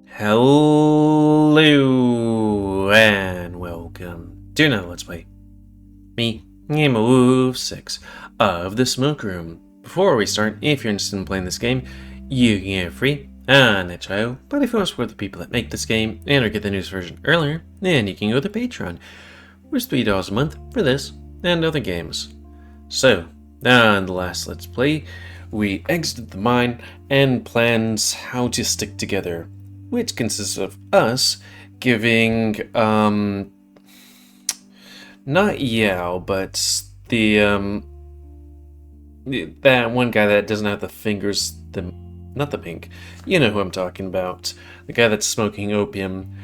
Hello and welcome to another Let's Play. Me, GamerWolfSix of the Smoke Room. Before we start, if you're interested in playing this game, you can get it free on itch.io. But if you want to support the people that make this game and or get the news version earlier, then you can go to Patreon, which is $3 a month for this and other games. So, on the last Let's Play, we exited the mine and planned how to stick together, which consists of us giving, not Yao, but that one guy that doesn't have the fingers, not the pink, you know who I'm talking about, the guy that's smoking opium,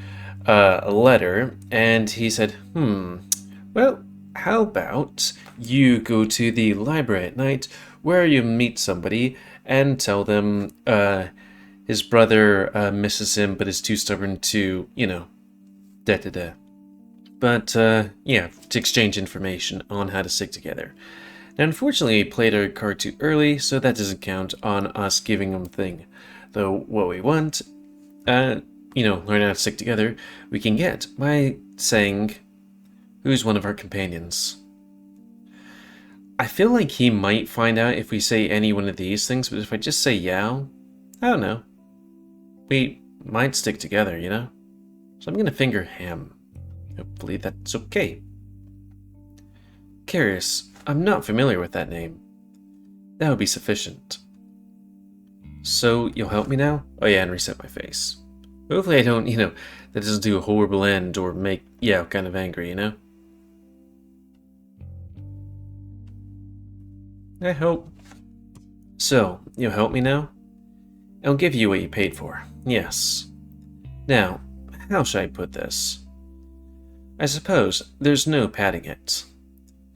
a letter, and he said, well, how about you go to the library at night where you meet somebody and tell them, his brother misses him, but is too stubborn to, da-da-da. But, yeah, to exchange information on how to stick together. Now, unfortunately, we played our card too early, so that doesn't count on us giving them a thing. Though, what we want, learn how to stick together, we can get by saying, who's one of our companions? I feel like he might find out if we say any one of these things, but if I just say Yao, I don't know. We might stick together, So I'm gonna finger him. Hopefully that's okay. Curious, I'm not familiar with that name. That would be sufficient. So you'll help me now? Oh yeah, and reset my face. Hopefully I don't, that doesn't do a horrible end or make Yao kind of angry, I hope. So, you'll help me now? I'll give you what you paid for. Yes. Now, how should I put this? I suppose there's no padding it.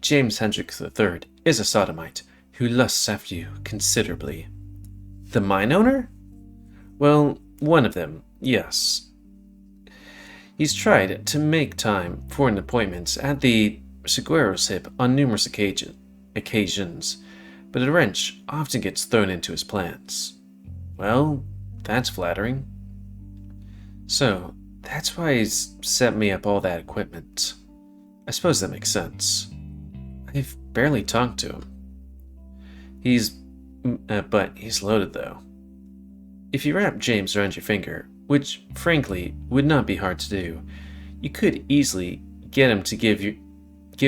James Hendricks III is a sodomite who lusts after you considerably. The mine owner? Well, one of them, yes. He's tried to make time for an appointment at the Seguero's hip on numerous occasions, but a wrench often gets thrown into his plans. Well, that's flattering. So, that's why he's set me up all that equipment. I suppose that makes sense. I've barely talked to him. But he's loaded though. If you wrap James around your finger, which frankly would not be hard to do, you could easily get him to give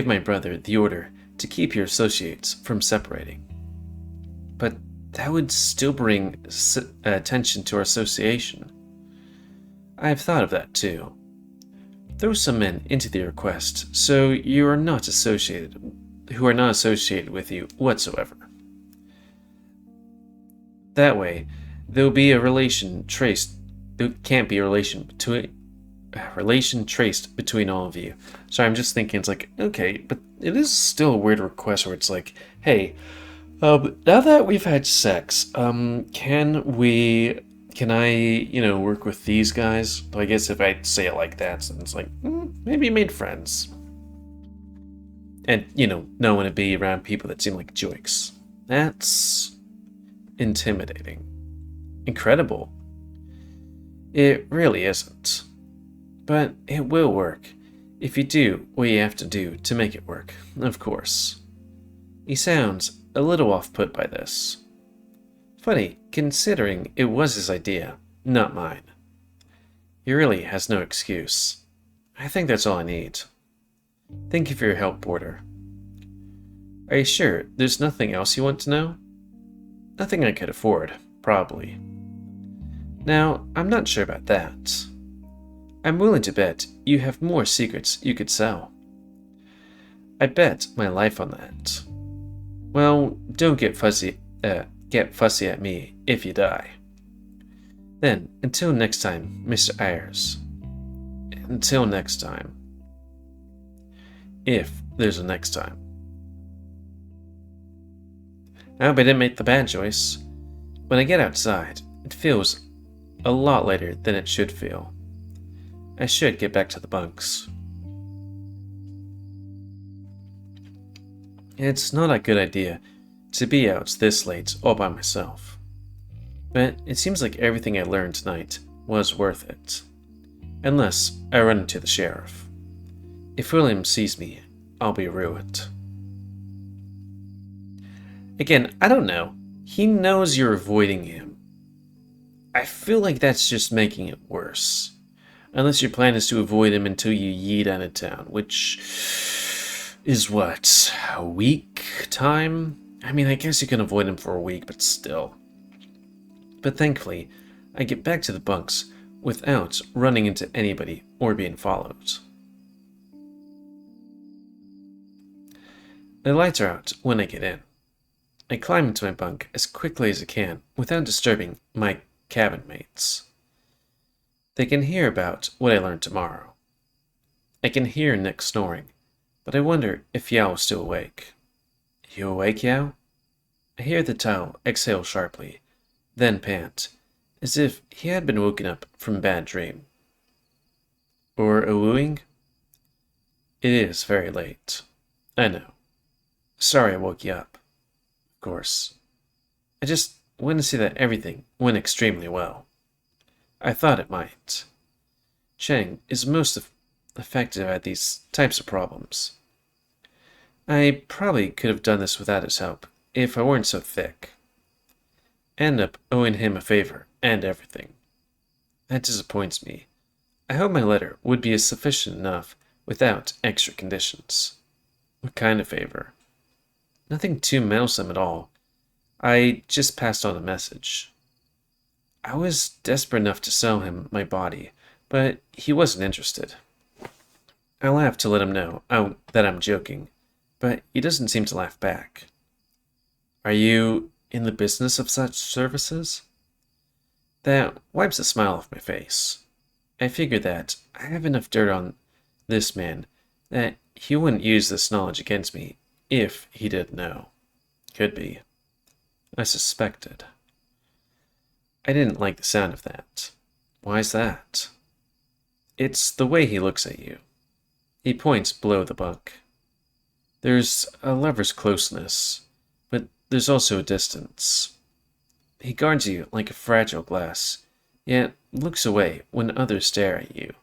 my brother the order to keep your associates from separating. But that would still bring attention to our association. I've thought of that too. Throw some men into the request so who are not associated with you whatsoever. That way, there'll be a relation traced. There can't be a relation traced between all of you. So I'm just thinking, it's like, okay, but it is still a weird request where it's like, hey, now that we've had sex, can I, work with these guys? I guess if I say it like that, then it's like, maybe you made friends. And, don't want to be around people that seem like jokes. That's intimidating. Incredible. It really isn't. But it will work, if you do what you have to do to make it work, of course. He sounds a little off-put by this. Funny, considering it was his idea, not mine. He really has no excuse. I think that's all I need. Thank you for your help, Porter. Are you sure there's nothing else you want to know? Nothing I could afford, probably. Now, I'm not sure about that. I'm willing to bet you have more secrets you could sell. I bet my life on that. Well, don't get fussy at me if you die. Then, until next time, Mr. Ayers. Until next time. If there's a next time. I hope I didn't make the bad choice. When I get outside, it feels a lot later than it should feel. I should get back to the bunks. It's not a good idea to be out this late all by myself. But it seems like everything I learned tonight was worth it. Unless I run into the sheriff. If William sees me, I'll be ruined. Again, I don't know. He knows you're avoiding him. I feel like that's just making it worse. Unless your plan is to avoid him until you yeet out of town, which is what, a week time? I mean, I guess you can avoid him for a week, but still. But thankfully, I get back to the bunks without running into anybody or being followed. The lights are out when I get in. I climb into my bunk as quickly as I can without disturbing my cabin mates. They can hear about what I learned tomorrow. I can hear Nick snoring, but I wonder if Yao is still awake. You awake, Yao? I hear the Tao exhale sharply, then pant, as if he had been woken up from a bad dream. Or a wooing? It is very late. I know. Sorry I woke you up. Of course. I just wanted to see that everything went extremely well. I thought it might. Cheng is most effective at these types of problems. I probably could have done this without his help, if I weren't so thick. I end up owing him a favor and everything. That disappoints me. I hope my letter would be sufficient enough without extra conditions. What kind of favor? Nothing too meddlesome at all. I just passed on a message. I was desperate enough to sell him my body, but he wasn't interested. I laugh to let him know that I'm joking, but he doesn't seem to laugh back. Are you in the business of such services? That wipes a smile off my face. I figure that I have enough dirt on this man that he wouldn't use this knowledge against me if he did know. Could be. I suspected. I didn't like the sound of that. Why's that? It's the way he looks at you. He points below the bunk. There's a lover's closeness, but there's also a distance. He guards you like a fragile glass, yet looks away when others stare at you,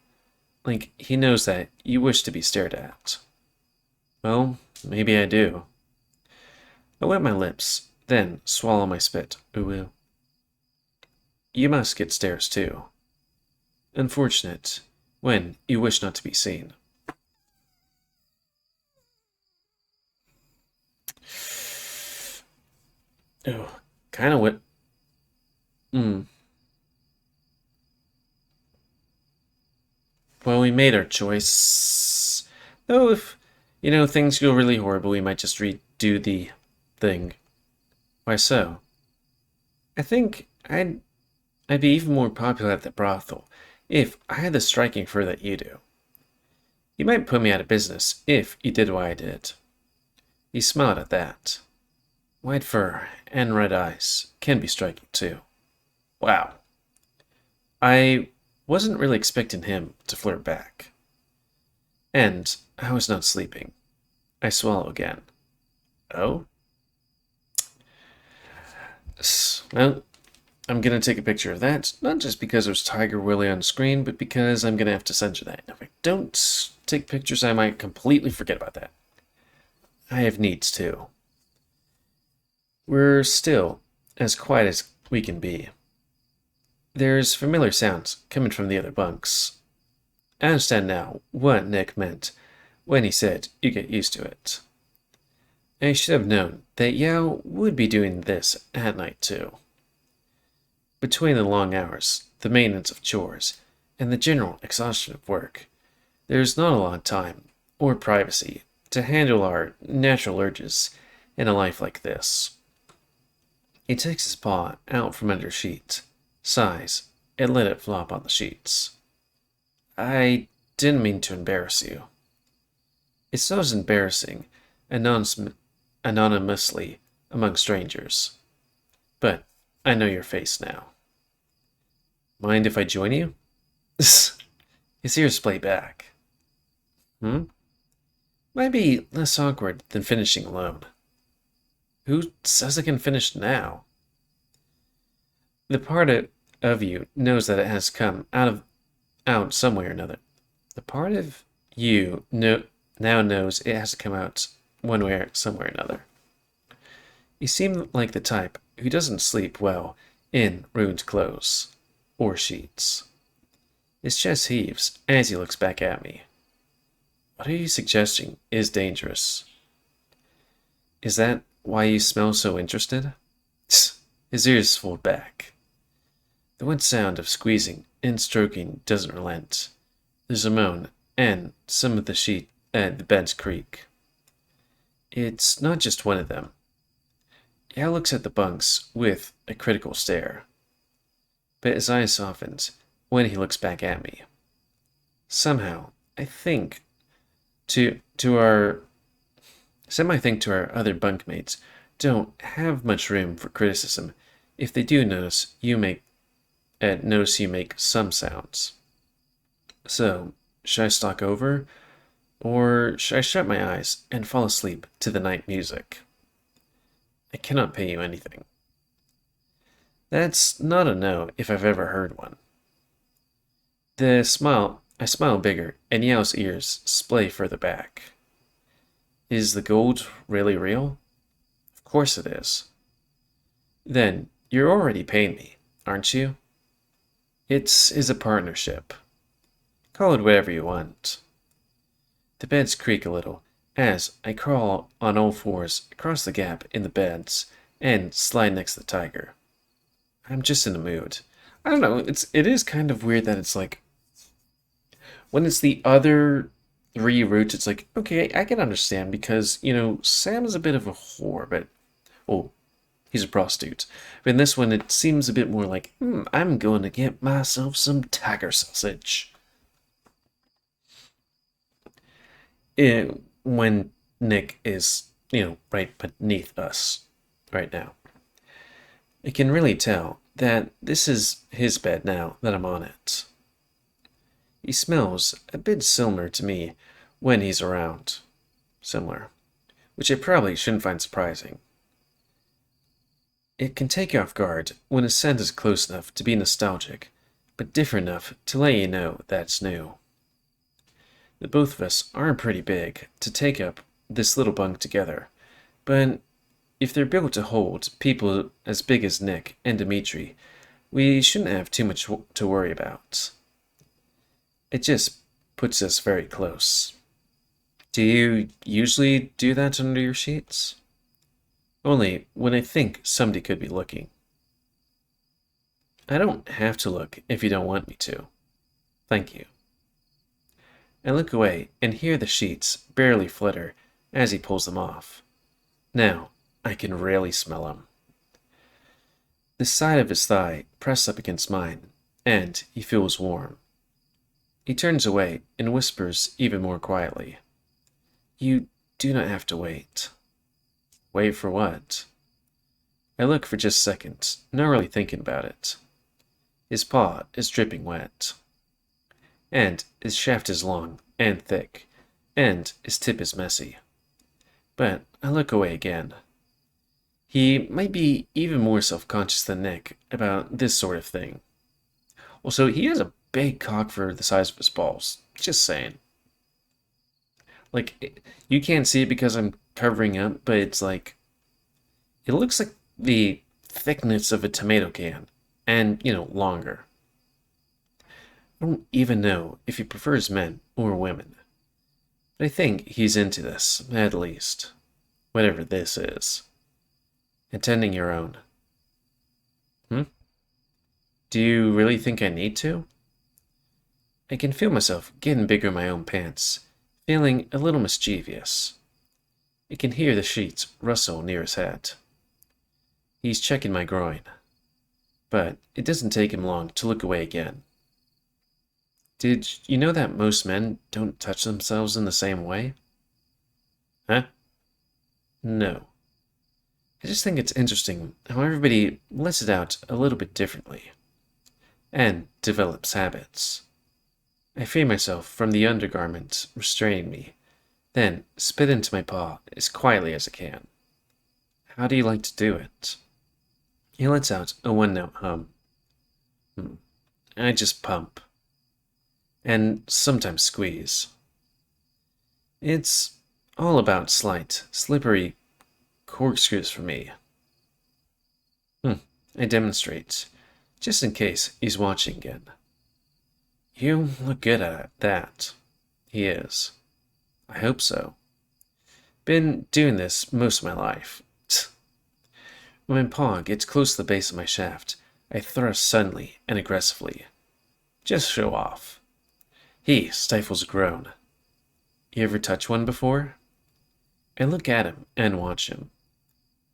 like he knows that you wish to be stared at. Well, maybe I do. I wet my lips, then swallow my spit. Ooh. You must get stares too. Unfortunate, when you wish not to be seen. Oh, kind of wet. Well, we made our choice. Though if, things go really horrible, we might just redo the thing. Why so? I think I'd be even more popular at the brothel if I had the striking fur that you do. You might put me out of business if you did what I did. He smiled at that. White fur and red eyes can be striking too. Wow. I wasn't really expecting him to flirt back. And I was not sleeping. I swallow again. Oh? Well, I'm going to take a picture of that, not just because there's Tiger Willie on screen, but because I'm going to have to censor that. If I don't take pictures, I might completely forget about that. I have needs too. We're still as quiet as we can be. There's familiar sounds coming from the other bunks. I understand now what Nick meant when he said you get used to it. I should have known that Yao would be doing this at night too. Between the long hours, the maintenance of chores, and the general exhaustion of work, there's not a lot of time or privacy to handle our natural urges in a life like this. He takes his paw out from under a sheet, sighs, and let it flop on the sheets. I didn't mean to embarrass you. It's so embarrassing, anonymously among strangers. But I know your face now. Mind if I join you? His ears play back. Might be less awkward than finishing alone. Who says I can finish now? The part of you knows that it has come out some way or another. The part of you now knows it has to come out one way or somewhere or another. You seem like the type who doesn't sleep well in ruined clothes or sheets. His chest heaves as he looks back at me. What are you suggesting is dangerous? Is that why you smell so interested? His ears fold back. The wet sound of squeezing and stroking doesn't relent. There's a moan, and some of the beds creak. It's not just one of them. Yao looks at the bunks with a critical stare, but his eyes softens when he looks back at me. Somehow, I think to our other bunkmates don't have much room for criticism if they do notice you make some sounds. So, should I stalk over, or should I shut my eyes and fall asleep to the night music? I cannot pay you anything. That's not a no if I've ever heard one. I smile bigger, and Yao's ears splay further back. Is the gold really real? Of course it is. Then you're already paying me, aren't you? It is a partnership. Call it whatever you want. The beds creak a little as I crawl on all fours across the gap in the beds and slide next to the tiger. I'm just in the mood. I don't know, it is kind of weird that it's like, when it's the other three routes, it's like, okay, I can understand because, Sam is a bit of a whore, but, oh, he's a prostitute. But in this one, it seems a bit more like, I'm going to get myself some tiger sausage. When Nick is, right beneath us right now. I can really tell that this is his bed now that I'm on it. He smells a bit similar to me when he's around. Similar. Which I probably shouldn't find surprising. It can take you off guard when a scent is close enough to be nostalgic, but different enough to let you know that's new. The both of us aren't pretty big to take up this little bunk together, but if they're built to hold people as big as Nick and Dimitri, we shouldn't have too much to worry about. It just puts us very close. Do you usually do that under your sheets? Only when I think somebody could be looking. I don't have to look if you don't want me to. Thank you. I look away and hear the sheets barely flutter as he pulls them off. Now I can really smell him. The side of his thigh pressed up against mine, and he feels warm. He turns away and whispers even more quietly. You do not have to wait. Wait for what? I look for just seconds, not really thinking about it. His paw is dripping wet. And his shaft is long and thick, and his tip is messy. But I look away again. He might be even more self-conscious than Nick about this sort of thing. Also, he has a big cock for the size of his balls. Just saying. Like, you can't see it because I'm covering up, but it's like, it looks like the thickness of a tomato can, and, longer. I don't even know if he prefers men or women. But I think he's into this, at least. Whatever this is. Intending your own. Do you really think I need to? I can feel myself getting bigger in my own pants, feeling a little mischievous. I can hear the sheets rustle near his head. He's checking my groin, but it doesn't take him long to look away again. Did you know that most men don't touch themselves in the same way? Huh? No. I just think it's interesting how everybody lets it out a little bit differently, and develops habits. I free myself from the undergarment restraining me, then spit into my paw as quietly as I can. How do you like to do it? He lets out a one-note hum. I just pump. And sometimes squeeze. It's all about slight, slippery corkscrews for me. I demonstrate, just in case he's watching again. You look good at that. He is. I hope so. Been doing this most of my life. When my paw gets close to the base of my shaft, I thrust suddenly and aggressively. Just show off. He stifles a groan. You ever touch one before? I look at him and watch him.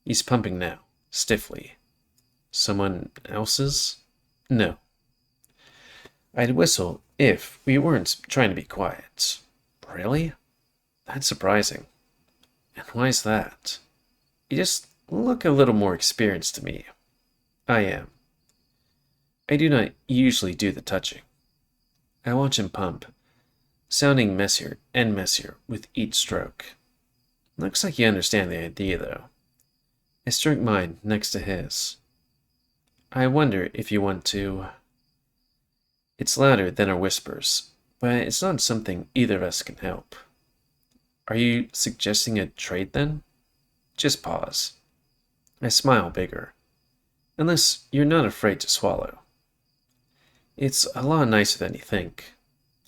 He's pumping now, stiffly. Someone else's? No. I'd whistle if we weren't trying to be quiet. Really? That's surprising. And why's that? You just look a little more experienced to me. I am. I do not usually do the touching. I watch him pump, sounding messier and messier with each stroke. Looks like you understand the idea, though. I stroke mine next to his. I wonder if you want to... It's louder than our whispers, but it's not something either of us can help. Are you suggesting a trade, then? Just pause. I smile bigger. Unless you're not afraid to swallow. It's a lot nicer than you think.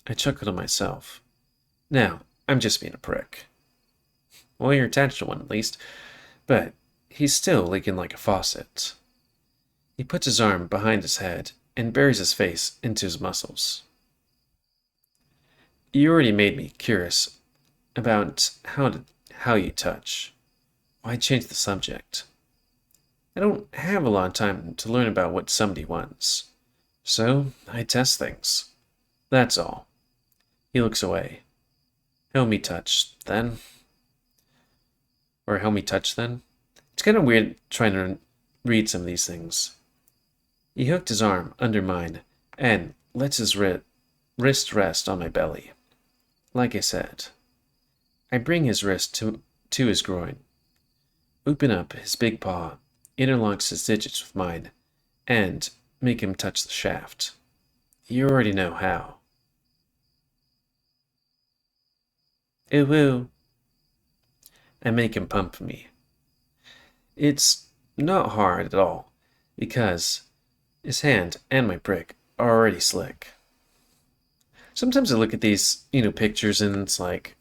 I chuckle to myself. Now, I'm just being a prick. Well, you're attached to one at least, but he's still leaking like a faucet. He puts his arm behind his head and buries his face into his muscles. You already made me curious about how you touch. Why change the subject? I don't have a lot of time to learn about what somebody wants. So, I test things. That's all. He looks away. Help me touch, then. Or help me touch, then. It's kind of weird trying to read some of these things. He hooked his arm under mine and lets his wrist rest on my belly. Like I said, I bring his wrist to his groin, open up his big paw, interlocks his digits with mine, and make him touch the shaft. You already know how. Ooh woo. I make him pump me. It's not hard at all, because his hand and my prick are already slick. Sometimes I look at these, pictures and it's like,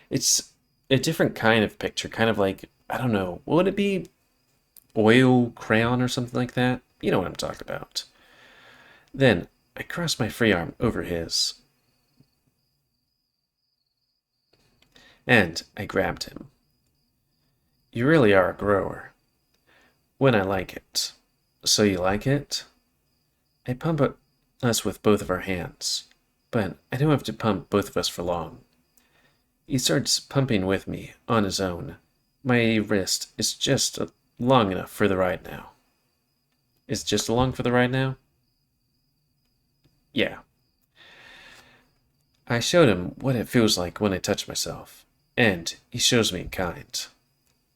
it's a different kind of picture, kind of like, I don't know, what would it be? Oil crayon or something like that? You know what I'm talking about. Then I cross my free arm over his. And I grabbed him. You really are a grower. When I like it. So you like it? I pump us with both of our hands, but I don't have to pump both of us for long. He starts pumping with me on his own. My wrist is just long enough for the ride now. Is it just along for the ride now? Yeah. I showed him what it feels like when I touch myself, and he shows me in kind.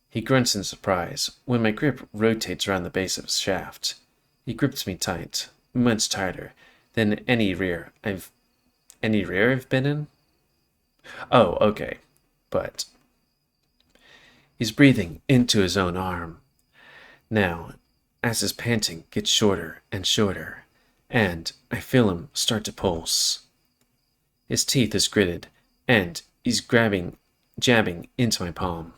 He grunts in surprise when my grip rotates around the base of his shaft. He grips me tight, much tighter than any rear I've been in? Oh, okay. But he's breathing into his own arm. Now, as his panting gets shorter and shorter, and I feel him start to pulse. His teeth is gritted, and he's jabbing into my palm.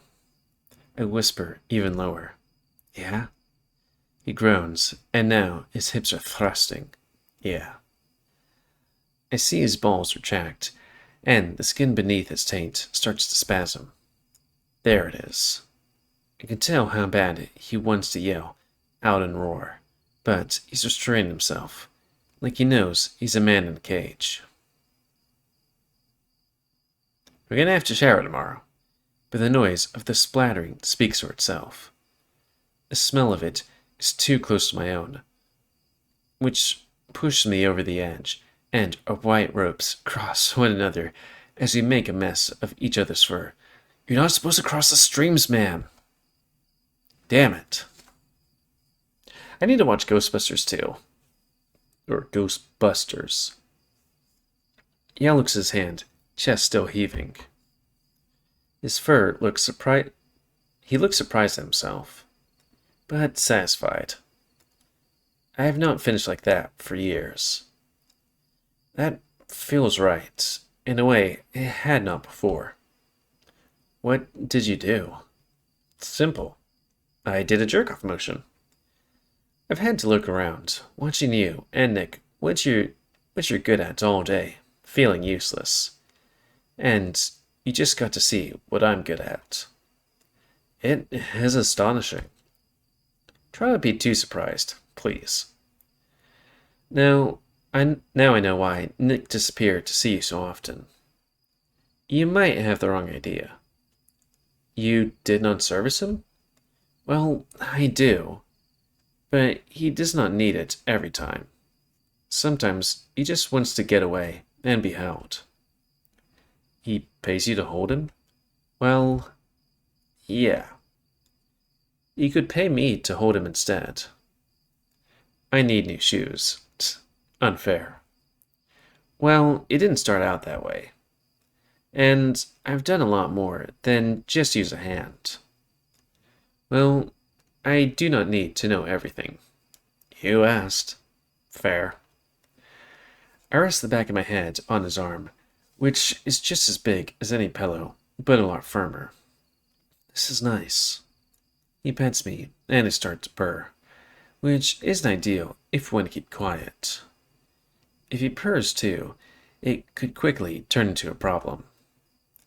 I whisper even lower. Yeah? He groans, and now his hips are thrusting. Yeah. I see his balls retract, and the skin beneath his taint starts to spasm. There it is. I can tell how bad he wants to yell out and roar, but he's restraining himself, like he knows he's a man in a cage. We're gonna have to shower tomorrow, but the noise of the splattering speaks for itself. The smell of it is too close to my own, which pushes me over the edge, and our white ropes cross one another as we make a mess of each other's fur. You're not supposed to cross the streams, ma'am. Damn it. I need to watch Ghostbusters too. Or Ghostbusters. Yao looks at his hand, chest still heaving. His fur looks surprised. He looks surprised at himself, but satisfied. I have not finished like that for years. That feels right. In a way, it had not before. What did you do? Simple. I did a jerk-off motion. I've had to look around, watching you and Nick, what you're good at all day, feeling useless. And you just got to see what I'm good at. It is astonishing. Try not to be too surprised, please. Now I know why Nick disappeared to see you so often. You might have the wrong idea. You did not service him? Well, I do. But he does not need it every time. Sometimes he just wants to get away and be held. He pays you to hold him? Well, yeah. You could pay me to hold him instead. I need new shoes. Unfair. Well, it didn't start out that way. And I've done a lot more than just use a hand. Well, I do not need to know everything. You asked. Fair. I rest the back of my head on his arm, which is just as big as any pillow, but a lot firmer. This is nice. He pets me, and I start to purr, which isn't ideal if we want to keep quiet. If he purrs too, it could quickly turn into a problem.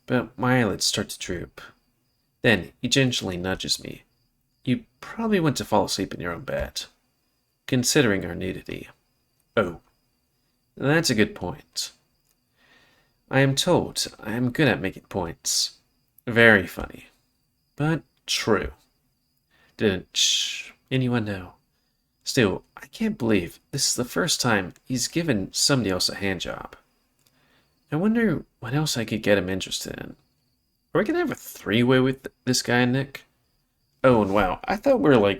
But my eyelids start to droop. Then he gently nudges me. You probably want to fall asleep in your own bed, considering our nudity. Oh, that's a good point. I am told I am good at making points. Very funny, but true. Didn't anyone know? Still, I can't believe this is the first time he's given somebody else a handjob. I wonder what else I could get him interested in. Are we gonna have a three-way with this guy and Nick? Oh, and wow, I thought we were,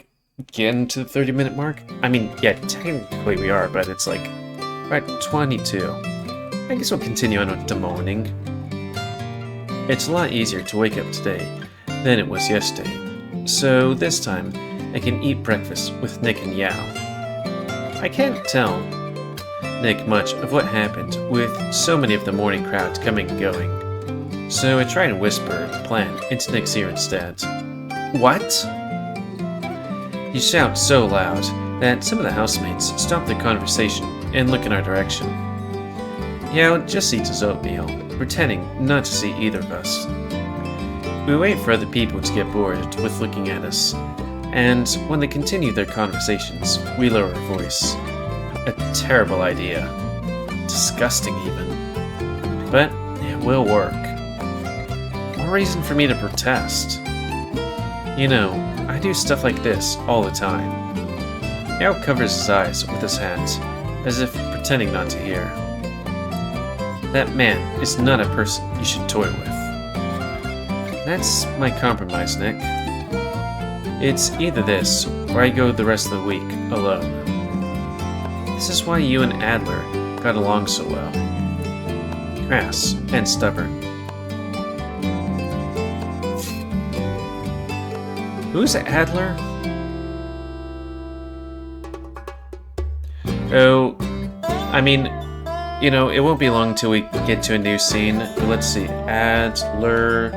getting to the 30-minute mark. I mean, yeah, technically we are, but it's right 22. I guess we'll continue on with the morning. It's a lot easier to wake up today than it was yesterday. So this time, I can eat breakfast with Nick and Yao. I can't tell Nick much of what happened with so many of the morning crowds coming and going. So I try to whisper the plan into Nick's ear instead. What? He shouts so loud that some of the housemates stop their conversation and look in our direction. Yao just eats his oatmeal, pretending not to see either of us. We wait for other people to get bored with looking at us, and when they continue their conversations, we lower our voice. A terrible idea. Disgusting even. But it will work. No reason for me to protest. You know, I do stuff like this all the time. Yao covers his eyes with his hat, as if pretending not to hear. That man is not a person you should toy with. That's my compromise, Nick. It's either this, or I go the rest of the week alone. This is why you and Adler got along so well. Crass and stubborn. Who's Adler? Oh, I mean, it won't be long till we get to a new scene. Let's see. Adler,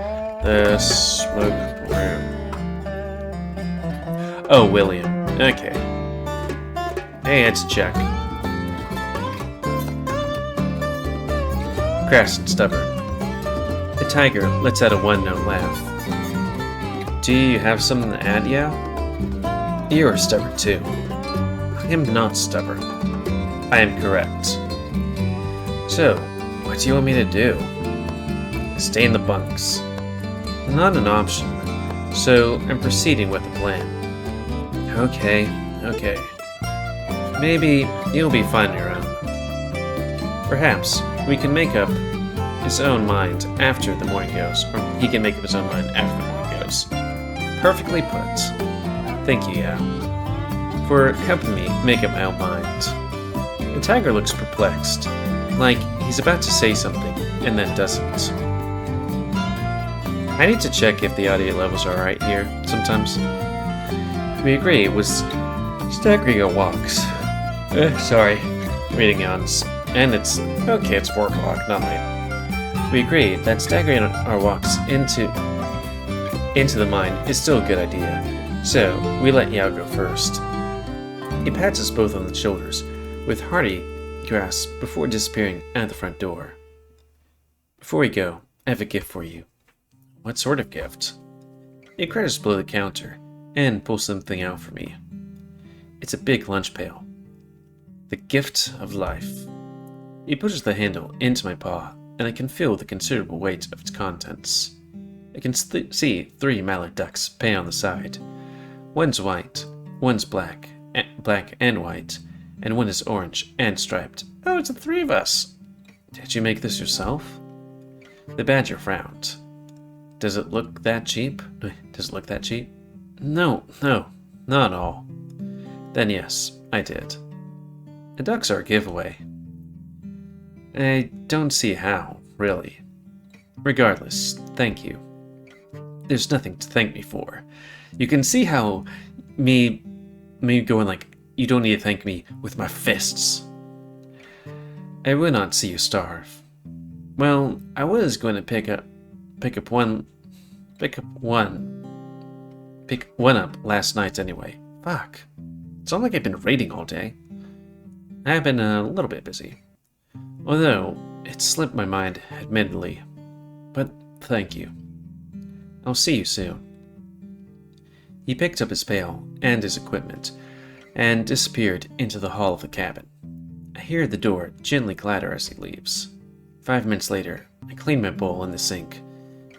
the smoke room. Oh, William. Okay. Hey, it's check. Crass and stubborn. The tiger lets out a one-note laugh. Do you have something to add, Yao? You're stubborn too. I am not stubborn. I am correct. So, what do you want me to do? Stay in the bunks. Not an option, so I'm proceeding with the plan. Okay. Maybe you'll be fine on your own. Perhaps we can make up his own mind after the morning goes, or he can make up his own mind after the morning goes. Perfectly put. Thank you, Yao. For helping me make up my own mind. The tiger looks perplexed, like he's about to say something, and then doesn't. I need to check if the audio levels are alright here, sometimes. We agree it was staggering our walks. Sorry, reading yawns. And it's 4 o'clock, not late. We agree that staggering our walks into the mine is still a good idea, so we let Yao go first. He pats us both on the shoulders, with hearty grasp before disappearing out the front door. Before we go, I have a gift for you. What sort of gift? He crouches below the counter and pulls something out for me. It's a big lunch pail. The gift of life. He pushes the handle into my paw, and I can feel the considerable weight of its contents. I can see 3 mallard ducks pay on the side. One's white, one's black and white, and one is orange and striped. Oh, it's the 3 of us! Did you make this yourself? The badger frowned. Does it look that cheap? No, not at all. Then yes, I did. The ducks are a giveaway. I don't see how, really. Regardless, thank you. There's nothing to thank me for. You can see how me going like, you don't need to thank me with my fists. I will not see you starve. Well, I was going to pick one up last night anyway. Fuck. It's not like I've been raiding all day. I've been a little bit busy. Although, it slipped my mind, admittedly. But thank you. I'll see you soon. He picked up his pail and his equipment, and disappeared into the hall of the cabin. I hear the door gently clatter as he leaves. 5 minutes later, I clean my bowl in the sink,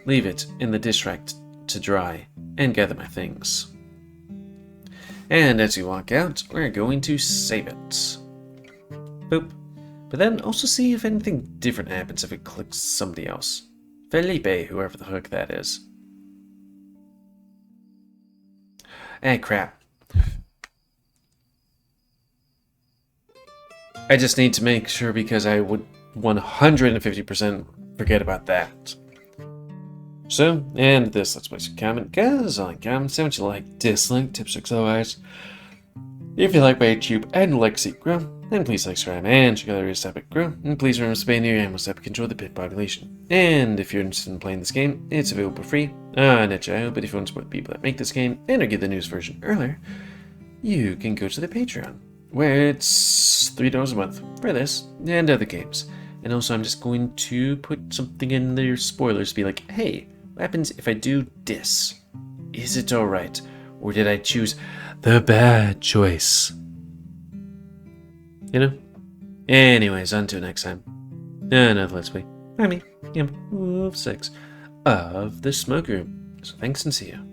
leave it in the dish rack to dry, and gather my things. And as we walk out, we're going to save it. Boop. But then also see if anything different happens if it clicks somebody else. Felipe, whoever the hook that is. Eh, crap. I just need to make sure because I would 150% forget about that. So, and this, let's place a comment, guys, on comments, say what you like, dislike, tips, tricks, otherwise. If you like my YouTube and like to see it grow, then please like, subscribe, and check out the rest of it grow, and please remember to spay near your animals to control the pit population. And if you're interested in playing this game, it's available for free on itch.io, but if you want to support the people that make this game, and or get the news version earlier, you can go to the Patreon, where it's $3 a month for this and other games. And also, I'm just going to put something in their spoilers to be like, hey, what happens if I do this? Is it alright? Or did I choose the bad choice? You know? Anyways, until next time. Another Let's Play. I mean, GamerWolfSix of the Smoke Room. So thanks and see you.